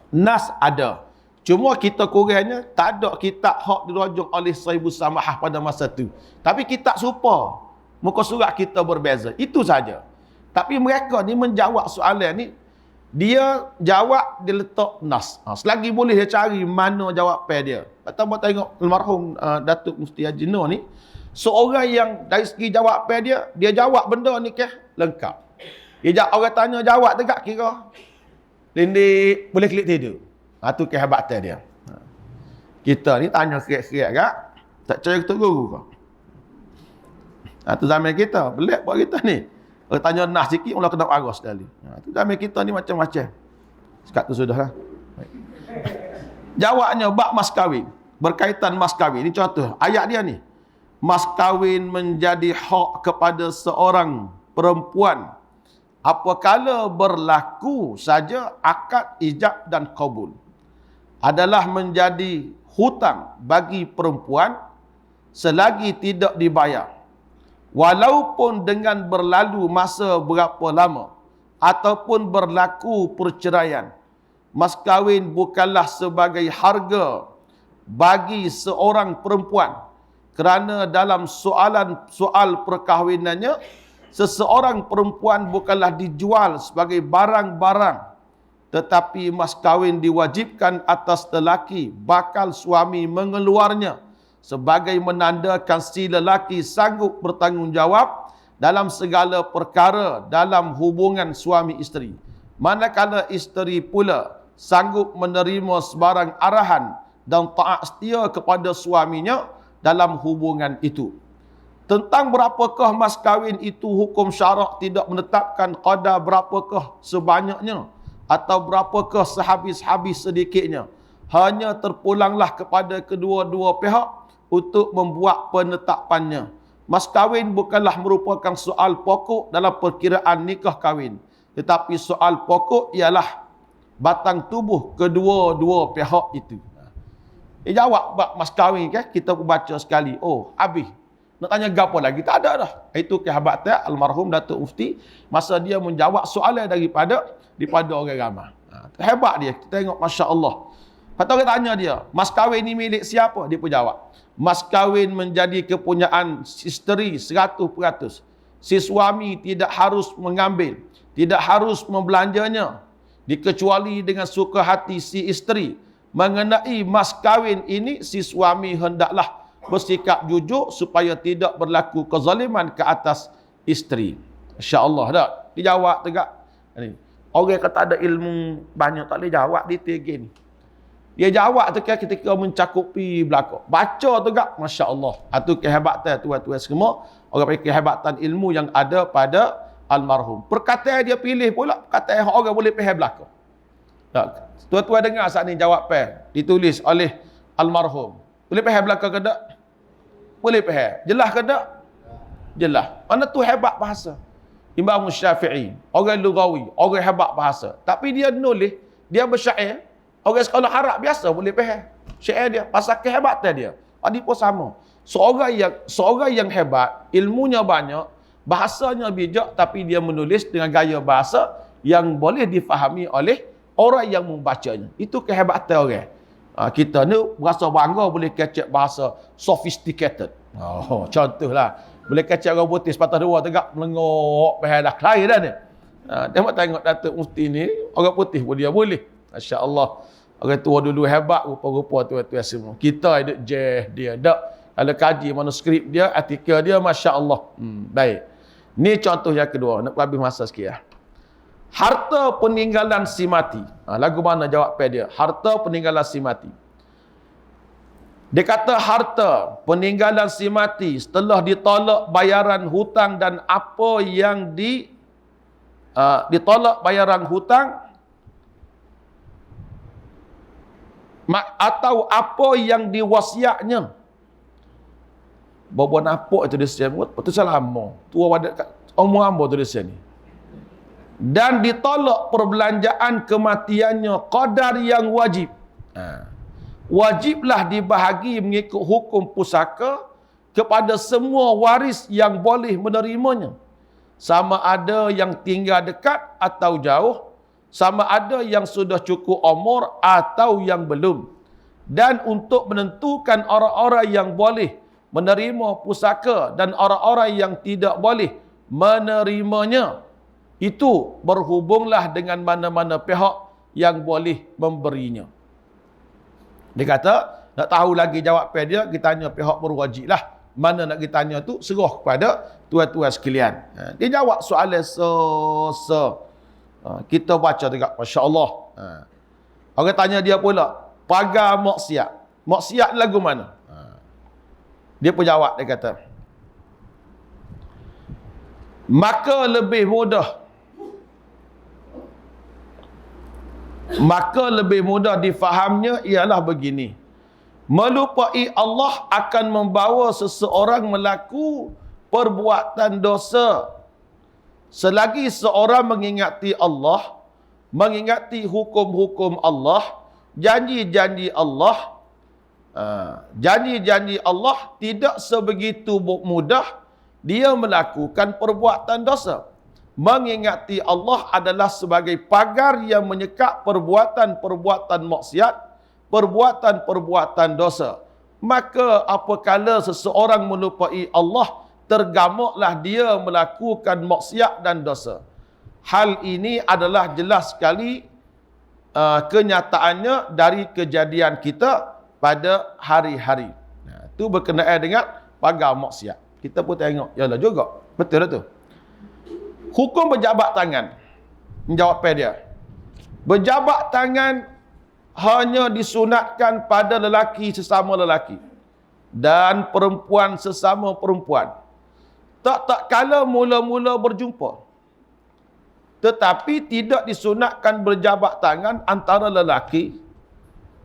nas ada. Cuma kita kurangnya, tak ada kitab hak dirajung oleh Sahibu Samahah pada masa tu. Tapi kitab serupa. Muka surat kita berbeza. Itu saja. Tapi mereka ni menjawab soalan ni, dia jawab, dia letak nas. Selagi boleh dia cari mana jawapan dia. Pertama tengok almarhum Datuk Mufti Haji Nur ni, seorang yang dari segi jawapan dia jawab benda ni lengkap. Orang tanya jawab tegak kira. Lindik, boleh klik tidur. Itu kehebatan dia. Kita ni tanya sikit-sikit kak, tak percaya ketuk guru kau. Itu zaman kita, belik buat kita ni. Orang tanya nas sikit, mula kena arah sekali. Itu zaman kita ni macam-macam. Sekat tu sudahlah. Jawabnya, bab mas kahwin. Berkaitan mas kahwin. Ini contoh, ayat dia ni. Mas kahwin menjadi hak kepada seorang perempuan apabila berlaku saja akad ijab dan qabul. Adalah menjadi hutang bagi perempuan selagi tidak dibayar. Walaupun dengan berlalu masa berapa lama ataupun berlaku perceraian, mas kahwin bukanlah sebagai harga bagi seorang perempuan, kerana dalam soal perkahwinannya, seseorang perempuan bukanlah dijual sebagai barang-barang, tetapi mas kahwin diwajibkan atas lelaki bakal suami mengeluarnya sebagai menandakan si lelaki sanggup bertanggungjawab dalam segala perkara dalam hubungan suami isteri. Manakala isteri pula sanggup menerima sebarang arahan dan taat setia kepada suaminya dalam hubungan itu. Tentang berapakah mas kahwin itu, hukum syarak tidak menetapkan qadar berapakah sebanyaknya atau berapakah sehabis-habis sedikitnya. Hanya terpulanglah kepada kedua-dua pihak untuk membuat penetapannya. Mas kahwin bukanlah merupakan soal pokok dalam perkiraan nikah kahwin, tetapi soal pokok ialah batang tubuh kedua-dua pihak itu. Dia jawab bab mas kahwin kan, kita baca sekali, oh habis. Nak tanya gapo lagi? Tak ada dah. Itu kehebatan almarhum Datuk Mufti masa dia menjawab soalan daripada orang ramai. Hebat dia. Kita tengok, masya-Allah. Kata orang tanya dia, mas kahwin ni milik siapa? Dia pun jawab, mas kahwin menjadi kepunyaan isteri 100%. Si suami tidak harus mengambil, tidak harus membelanjanya, dikecuali dengan suka hati si isteri. Mengenai mas kahwin ini, si suami hendaklah bersikap jujur supaya tidak berlaku kezaliman ke atas isteri. Insya-Allah tak? Dijawab tegak. Orang kata ada ilmu banyak tak boleh jawab detail gini. Dia jawab tu kan ketika mencakupi belakang. Baca tu gak, masya-Allah. Itu kehebatan tuan-tuan semua. Orang panggil kehebatan ilmu yang ada pada almarhum. Perkataan dia pilih pula perkataan orang boleh faham belakang. Tuan-tuan dengar saat ni jawapan ditulis oleh almarhum. Boleh faham belakang ke tak? Boleh faham. Jelas ke tak? Jelas. Mana tu hebat bahasa. Imam Syafi'i, orang lugawi, orang hebat bahasa. Tapi dia nulis, dia bersyair. Orang sekolah Arab biasa boleh faham syair dia, pasal kehebatan dia. Tadi pun sama. Seorang yang hebat, ilmunya banyak, bahasanya bijak, tapi dia menulis dengan gaya bahasa yang boleh difahami oleh orang yang membacanya. Itu kehebatan orang. Kita ni berasa bangga boleh kecek bahasa sophisticated. Contohlah, boleh kecek orang putih sepatah dua tegak melengok faham dah lain dah ni. Tengok Datuk Mufti ni, orang putih pun dia boleh. Masya-Allah. Orang tua dulu hebat, rupa-rupa tuan-tuan semua. Kita ada dia tak. Kalau kaji manuskrip dia, artikel dia, masya-Allah. Baik. Ni contoh yang kedua. Nak habis masa sikit ya. Harta peninggalan si mati. Lagu mana jawapan dia? Harta peninggalan si mati. Dia kata harta peninggalan si mati setelah ditolak bayaran hutang dan apa yang ditolak bayaran hutang atau apa yang diwasiatnya. Bawa napok itu dia sebut, betul selama. Tua wadah umur hamba tu dia ni. Dan ditolak perbelanjaan kematiannya qadar yang wajib. Wajiblah dibahagi mengikut hukum pusaka kepada semua waris yang boleh menerimanya. Sama ada yang tinggal dekat atau jauh, sama ada yang sudah cukup umur atau yang belum. Dan untuk menentukan orang-orang yang boleh menerima pusaka dan orang-orang yang tidak boleh menerimanya, itu berhubunglah dengan mana-mana pihak yang boleh memberinya. Dia kata, nak tahu lagi jawapan dia, kita tanya pihak berwajib lah. Mana nak kita tanya tu, serah kepada tuan-tuan sekalian. Dia jawab soalan kita baca juga, masya-Allah. Orang tanya dia pula, pagar maksiat. Maksiat lagu mana? Dia pun jawab, dia kata, maka lebih mudah difahamnya ialah begini. Melupai Allah akan membawa seseorang melaku perbuatan dosa. Selagi seorang mengingati Allah, mengingati hukum-hukum Allah, janji-janji Allah, Janji-janji Allah tidak sebegitu mudah dia melakukan perbuatan dosa. Mengingati Allah adalah sebagai pagar yang menyekat perbuatan-perbuatan maksiat, perbuatan-perbuatan dosa. Maka apabila seseorang melupai Allah, tergamuklah dia melakukan maksiat dan dosa. Hal ini adalah jelas sekali kenyataannya dari kejadian kita pada hari-hari. Itu berkenaan dengan pagar maksiat. Kita pun tengok, yalah juga. Betul lah tu. Hukum berjabat tangan. Menjawab dia. Berjabat tangan hanya disunatkan pada lelaki sesama lelaki dan perempuan sesama perempuan. Tak kala mula-mula berjumpa. Tetapi tidak disunatkan berjabat tangan antara lelaki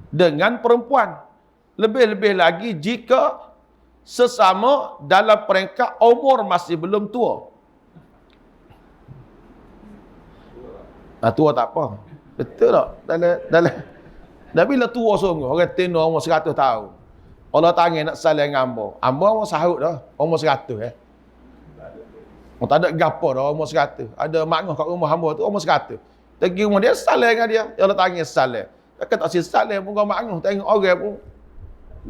dengan perempuan. Lebih-lebih lagi jika sesama dalam peringkat umur masih belum tua. Tua tak apa. Betul tak? Dah bila tua sungguh, orang tino umur 100 tahun. Allah tangan nak saling dengan ambo. Ambo umur sahut dah, umur 100 tak ada gapo dah umur 100. Ada makna kat rumah hamba tu umur 100. Pergi rumah dia saling dengan dia. Allah tangan saling. Takkan tak si saling pun kau makna tengok orang pun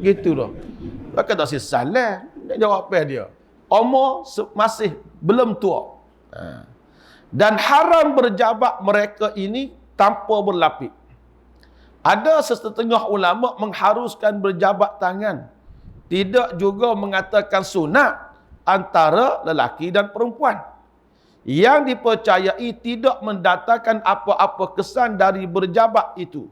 gitu dah. Takkan tak si saling. Dia jawab apa dia? Umur masih belum tua. Dan haram berjabat mereka ini tanpa berlapik. Ada setengah ulama mengharuskan berjabat tangan. Tidak juga mengatakan sunat antara lelaki dan perempuan. Yang dipercayai tidak mendatangkan apa-apa kesan dari berjabat itu.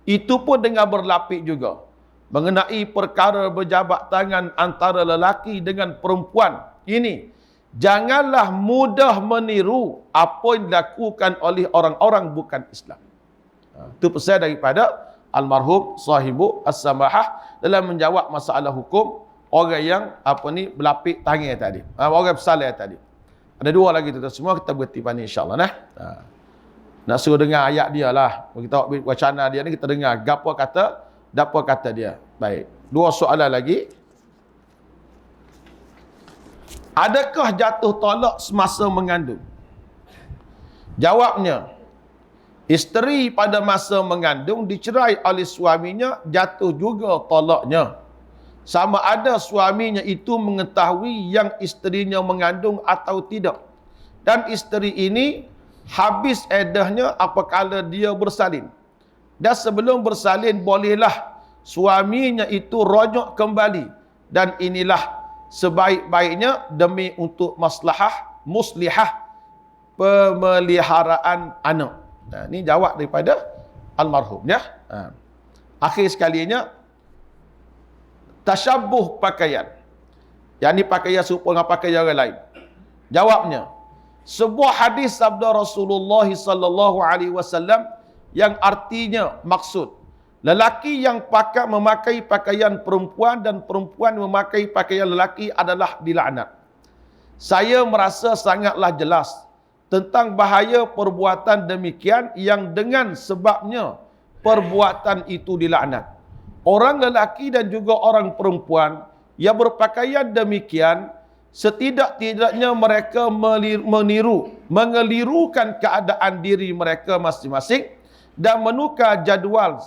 Itu pun dengan berlapik juga. Mengenai perkara berjabat tangan antara lelaki dengan perempuan ini, janganlah mudah meniru apa yang dilakukan oleh orang-orang bukan Islam. Itu pesan daripada almarhum sahibu As-Samahah dalam menjawab masalah hukum orang yang berlapik tangan tadi. Orang bersalah tadi. Ada dua lagi tu semua kita berhenti pada insya-Allah nah. Nak suruh dengar ayat dia lah. Kita wacana dia ni kita dengar gapo kata dia. Baik. Dua soalan lagi. Adakah jatuh talak semasa mengandung? Jawabnya, isteri pada masa mengandung dicerai oleh suaminya, jatuh juga talaknya. Sama ada suaminya itu mengetahui yang isterinya mengandung atau tidak. Dan isteri ini habis eddahnya apabila dia bersalin. Dan sebelum bersalin bolehlah suaminya itu rujuk kembali. Dan inilah sebaik-baiknya demi untuk muslihah pemeliharaan anak. Ini jawab daripada almarhum ya. Akhir sekalinya, tasyabuh pakaian. Yang ni pakaian serupa dengan pakaian orang lain. Jawabnya, sebuah hadis sabda Rasulullah sallallahu alaihi wasallam yang artinya maksud lelaki yang memakai pakaian perempuan dan perempuan memakai pakaian lelaki adalah dilaknat. Saya merasa sangatlah jelas tentang bahaya perbuatan demikian yang dengan sebabnya perbuatan itu dilaknat. Orang lelaki dan juga orang perempuan yang berpakaian demikian, setidak-tidaknya mereka mengelirukan keadaan diri mereka masing-masing dan menukar jadual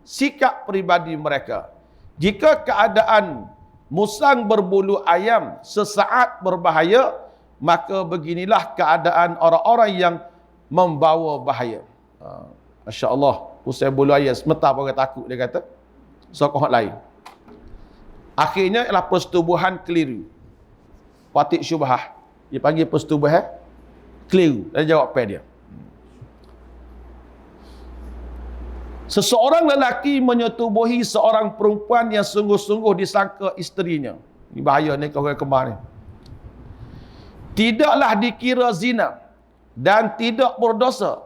sikap pribadi mereka. Jika keadaan musang berbulu ayam sesaat berbahaya, maka beginilah keadaan orang-orang yang membawa bahaya. Masya Allah, usai bulu ayam sementara orang takut, dia kata. Sokoh lain. Akhirnya ialah persetubuhan keliru. Watik syubhah. Dia panggil persetubuhan keliru. Dia jawab apa dia. Seseorang lelaki menyetubuhi seorang perempuan yang sungguh-sungguh disangka isterinya. Ini bahaya ni kau kembar ni. Tidaklah dikira zina dan tidak berdosa.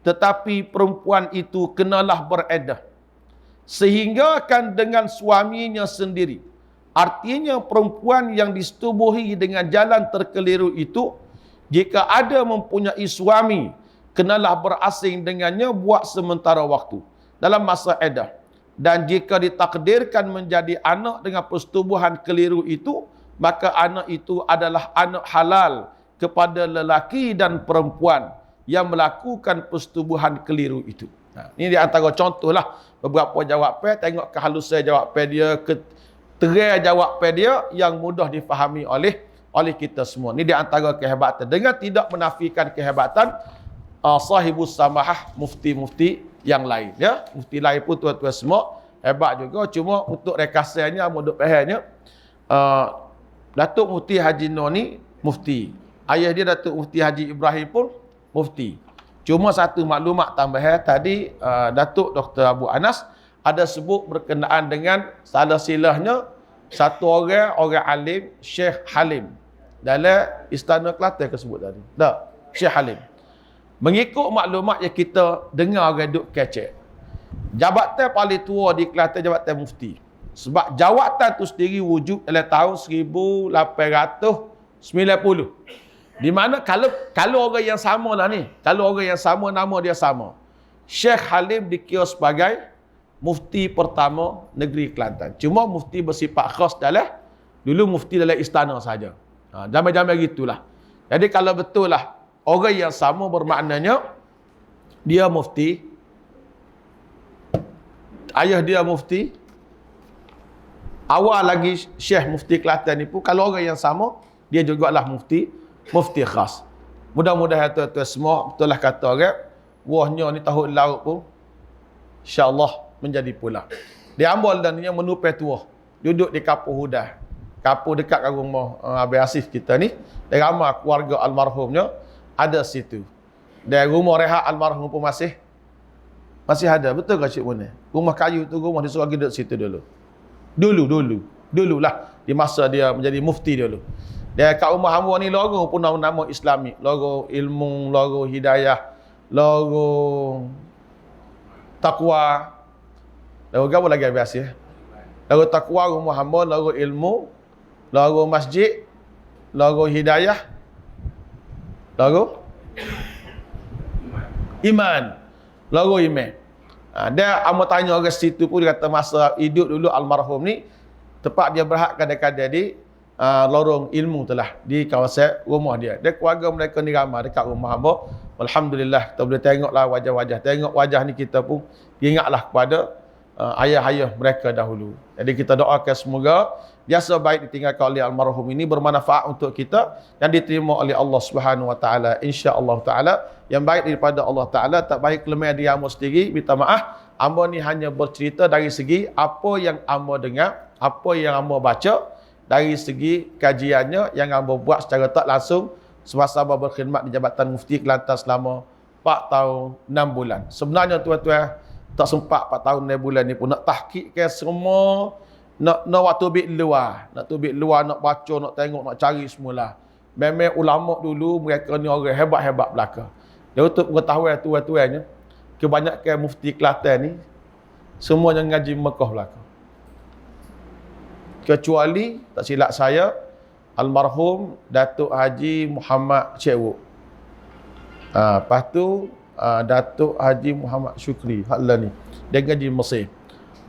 Tetapi perempuan itu kenalah bereddah. Sehingga akan dengan suaminya sendiri. Artinya perempuan yang disetubuhi dengan jalan terkeliru itu, jika ada mempunyai suami, kenalah berasing dengannya buat sementara waktu dalam masa eddah. dan jika ditakdirkan menjadi anak dengan persetubuhan keliru itu, maka anak itu adalah anak halal kepada lelaki dan perempuan yang melakukan persetubuhan keliru itu. Ini di antara contohlah beberapa jawapan, tengok kehalusan jawapan dia, keterai jawapan dia yang mudah difahami oleh kita semua. Ini di antara kehebatan. Dengan tidak menafikan kehebatan sahibus samahah, mufti-mufti yang lain, ya. Mufti lain pun tuan-tuan semua hebat juga, cuma untuk rekasannya modok pahamnya, Datuk Mufti Haji Nur ni mufti, ayah dia Datuk Mufti Haji Ibrahim pun mufti. Cuma satu maklumat tambahan tadi, Datuk Dr. Abu Anas ada sebut berkenaan dengan salah silahnya satu orang alim, Syekh Halim, dalam Istana Kelantan ke sebut tadi. Tak, Syekh Halim. Mengikut maklumat yang kita dengar orang duk kecek, jabatan paling tua di Kelantan jabatan mufti. Sebab jawatan tu sendiri wujud dalam tahun 1890. Di mana kalau orang yang sama lah ni, kalau orang yang sama, nama dia sama. Syekh Halim dikira sebagai mufti pertama negeri Kelantan. Cuma mufti bersifat khas dulu mufti dalam istana saja. Zaman-zaman gitulah. Jadi kalau betul lah orang yang sama, bermaknanya dia mufti, ayah dia mufti, awal lagi Syekh Mufti Kelantan ni pun kalau orang yang sama, dia jugalah mufti khas. Mudah-mudahan tuan-tuan semua betul lah kata orang, wahnya ni tahun laut pun insya-Allah menjadi pula. Dia ambol dan dia menupai tua, duduk di Kapur Hudah, kapur dekat kat rumah Abang Asif kita ni. Dia ramai keluarga almarhumnya ada situ. Dan rumah rehat almarhum pun masih ada. Betul ke Cik Munir? Rumah kayu tu, rumah dia suruh duduk situ dulu. Dulu lah, di masa dia menjadi mufti dulu. Dan kat rumah hamba ni logo pun nama Islami, logo ilmu, logo hidayah, logo takwa. Logo apa lagi biasa ya? Logo takwa rumah hamba, logo ilmu, logo masjid, logo hidayah, logo iman. Logo iman. Dia amat tanya orang situ pun, dia kata masa hidup dulu almarhum ni tepat dia berhak kadang-kadang di lorong ilmu telah di kawasan rumah dia. Dia keluarga mereka ni ramai dekat rumah hamba. Alhamdulillah kita boleh tengoklah wajah-wajah. Tengok wajah ni kita pun ingatlah kepada ayah-ayah mereka dahulu. Jadi kita doakan semoga biasa baik ditinggalkan oleh almarhum ini bermanfaat untuk kita dan diterima oleh Allah Subhanahu Wa Taala, insya-Allah taala. Yang baik daripada Allah Taala, tak baik kelemahan dia hamba sendiri. Minta maaf, hamba ni hanya bercerita dari segi apa yang hamba dengar, apa yang hamba baca, dari segi kajiannya yang hamba buat secara tak langsung semasa hamba berkhidmat di Jabatan Mufti Kelantan selama 4 tahun 6 bulan. Sebenarnya tuan-tuan, tak sempat 4 tahun 6 bulan ni pun nak tahqiqkan semua, nak waktu bit luar, nak baca, nak tengok, nak cari semula. Memang ulama dulu mereka ni orang hebat-hebat belaka. Dan untuk pengetahuan tuan-tuannya, kebanyakan mufti Kelantan ni semuanya ngaji Mekah belaka. Kecuali tak silap saya almarhum Datuk Haji Muhammad Syekh. Lepas tu Datuk Haji Muhammad Syukri Hala ni dia ngaji Mesir.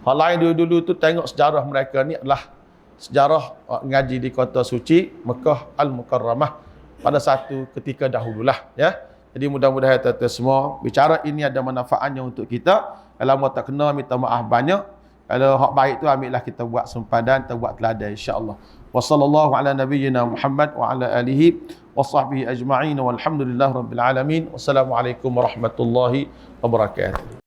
Hal lain dulu tu tengok sejarah mereka ni adalah sejarah ngaji di kota suci Mekah Al-Mukarramah pada satu ketika dahululah, ya. Jadi mudah-mudahan tuan-tuan semua bicara ini ada manfaatnya untuk kita. Kalau mau tak kena minta maaf banyak. Kalau hak baik tu ambillah kita buat sempadan, kita buat teladan insya-Allah. Wa sallallahu ala nabiyyina Muhammad wa ala alihi wa sahbihi ajma'in walhamdulillahirabbil alamin. Wassalamualaikum warahmatullahi wabarakatuh.